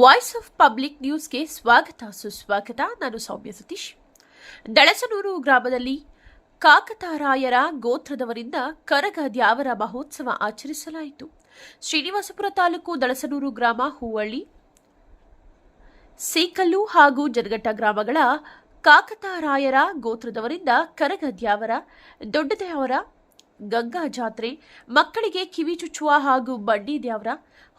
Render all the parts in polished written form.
Voice of public ನ್ಯೂಸ್ಗೆ ಸ್ವಾಗತ ಸುಸ್ವಾಗತ. ನಾನು ಸೌಮ್ಯ ಸತೀಶ್. ದಳಸನೂರು ಗ್ರಾಮದಲ್ಲಿ ಕಾಕತಾರಾಯರ ಗೋತ್ರದವರಿಂದ ಕರಗ ದ್ಯಾವರ ಮಹೋತ್ಸವ ಆಚರಿಸಲಾಯಿತು. ಶ್ರೀನಿವಾಸಪುರ ತಾಲೂಕು ದಳಸನೂರು ಗ್ರಾಮ, ಹೂವಳ್ಳಿ, ಸೀಕಲ್ಲು ಹಾಗೂ ಜರಗಟ್ಟ ಗ್ರಾಮಗಳ ಕಾಕತಾರಾಯರ ಗೋತ್ರದವರಿಂದ ಕರಗ ದ್ಯಾವರ, ದೊಡ್ಡ ದ್ಯಾವರ, ಗಂಗಾ ಜಾತ್ರೆ, ಮಕ್ಕಳಿಗೆ ಕಿವಿ ಚುಚ್ಚುವ ಹಾಗೂ ಬಡ್ಡಿ ದ್ಯಾವರ,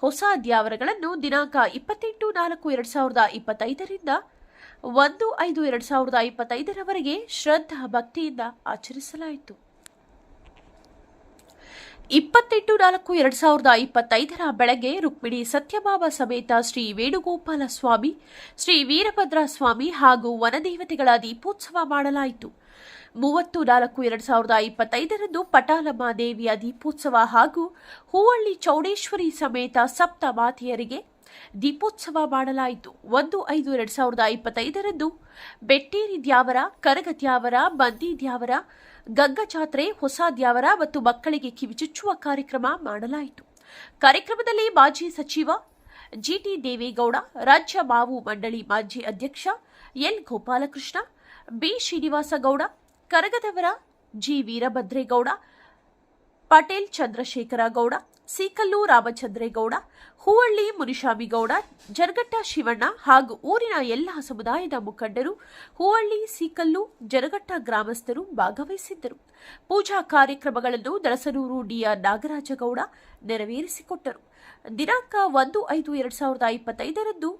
ಹೊಸ ದ್ಯಾವರಗಳನ್ನು ದಿನಾಂಕ 28/4/2025ರಿಂದ 1/5/2025ರವರೆಗೆ ಶ್ರದ್ಧಾ ಭಕ್ತಿಯಿಂದ ಆಚರಿಸಲಾಯಿತು. 28/4/2025ರ ಬೆಳಗ್ಗೆ ರುಕ್ಮಿಣಿ ಸತ್ಯಭಾಮ ಸಮೇತ ಶ್ರೀ ವೇಣುಗೋಪಾಲ ಸ್ವಾಮಿ, ಶ್ರೀ ವೀರಭದ್ರ ಸ್ವಾಮಿ ಹಾಗೂ ವನದೇವತೆಗಳ ದೀಪೋತ್ಸವ ಮಾಡಲಾಯಿತು. 30/4/2025ರಂದು ಪಟಾಲಮ್ಮ ದೇವಿಯ ದೀಪೋತ್ಸವ ಹಾಗೂ ಹೂವಳ್ಳಿ ಚೌಡೇಶ್ವರಿ ಸಮೇತ ಸಪ್ತ ಮಾತೆಯರಿಗೆ ದೀಪೋತ್ಸವ ಮಾಡಲಾಯಿತು. 1/5/2025ರಂದು ಬೆಟ್ಟೇರಿ ದ್ಯಾವರ, ಕರಗ ದ್ಯಾವರ, ಬಂದಿ ದ್ಯಾವರ, ಗಂಗಾ ಜಾತ್ರೆ, ಹೊಸ ದ್ಯಾವರ ಮತ್ತು ಮಕ್ಕಳಿಗೆ ಕಿವಿಚುಚ್ಚುವ ಕಾರ್ಯಕ್ರಮ ಮಾಡಲಾಯಿತು. ಕಾರ್ಯಕ್ರಮದಲ್ಲಿ ಮಾಜಿ ಸಚಿವ ಜಿಟಿ ದೇವೇಗೌಡ, ರಾಜ್ಯ ಮಾವು ಮಂಡಳಿ ಮಾಜಿ ಅಧ್ಯಕ್ಷ ಎಲ್ ಗೋಪಾಲಕೃಷ್ಣ, ಬಿ ಶ್ರೀನಿವಾಸಗೌಡ, ಕರಗದವರ ಜಿ ವೀರಭದ್ರೇಗೌಡ, ಪಟೇಲ್ ಚಂದ್ರಶೇಖರ ಗೌಡ, ಸೀಕಲ್ಲು ರಾಮಚಂದ್ರೇಗೌಡ, ಹೂವಳ್ಳಿ ಮುನಿಶಾಮಿಗೌಡ, ಜರಗಟ್ಟ ಶಿವಣ್ಣ ಹಾಗೂ ಊರಿನ ಎಲ್ಲ ಸಮುದಾಯದ ಮುಖಂಡರು, ಹೂವಳ್ಳಿ, ಸೀಕಲ್ಲು, ಜರಗಟ್ಟ ಗ್ರಾಮಸ್ಥರು ಭಾಗವಹಿಸಿದ್ದರು. ಪೂಜಾ ಕಾರ್ಯಕ್ರಮಗಳನ್ನು ದಳಸನೂರು ಡಿಆರ್ ನಾಗರಾಜಗೌಡ ನೆರವೇರಿಸಿಕೊಟ್ಟರು. ದಿನಾಂಕ 1/5/2025ರಂದು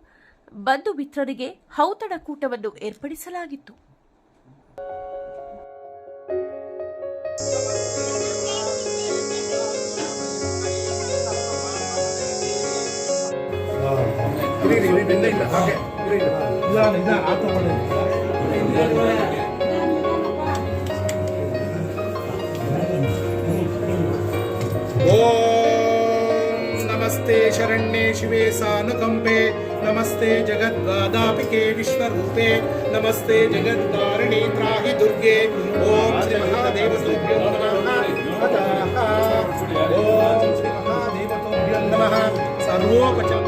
ಬಂಧು ಮಿತ್ರರಿಗೆ ಔತಣ ಕೂಟವನ್ನು ಏರ್ಪಡಿಸಲಾಗಿತ್ತು. नमस्ते शरण्ये शिवे सानुकंपे, नमस्ते जगद्वादापिके विश्वरूपे, नमस्ते जगद्धारिणी त्राहि दुर्गे. ओम श्री महादेवतोभ्यो नमः. ओम श्री महादेवतोभ्यो नमः. सर्वोपचार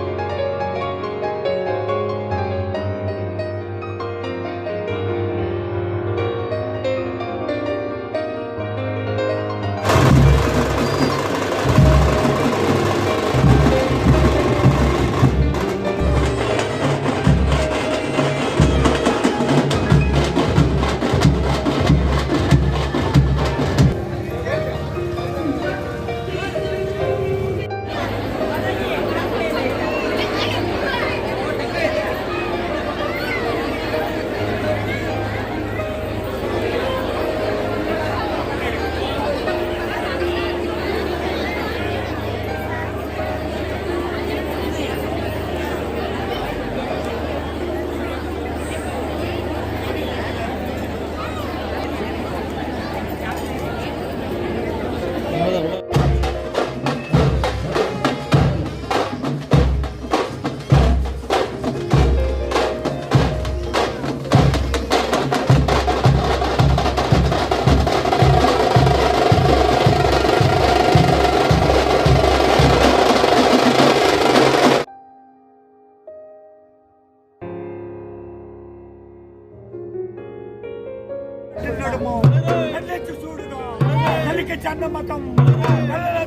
చందమకం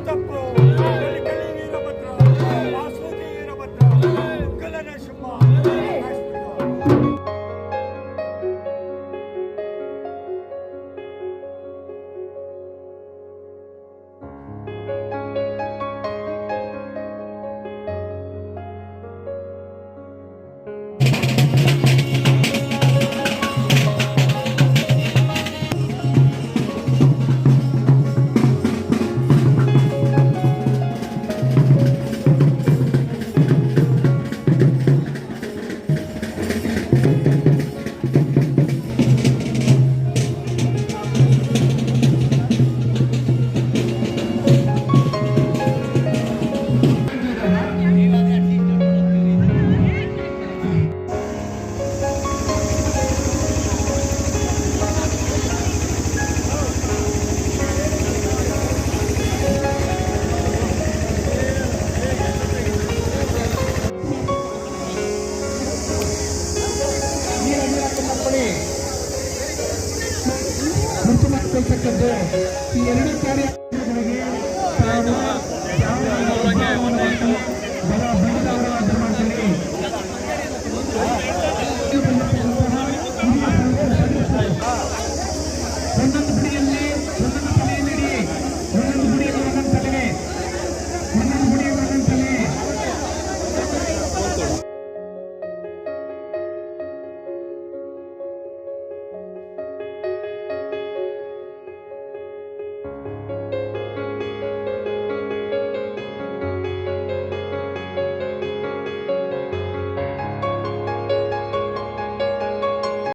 తప్పు వీరభద్ర వాసుకి వీరభద్ర ముక్కల నరసింహ. ಮಾಡಿಕೊಳ್ತಕ್ಕದ್ದು ಈ ಎರಡು ಕಾರ್ಯಕ್ರಮಗಳಿಗೆ ತಾವು ಒಂದೊಂದು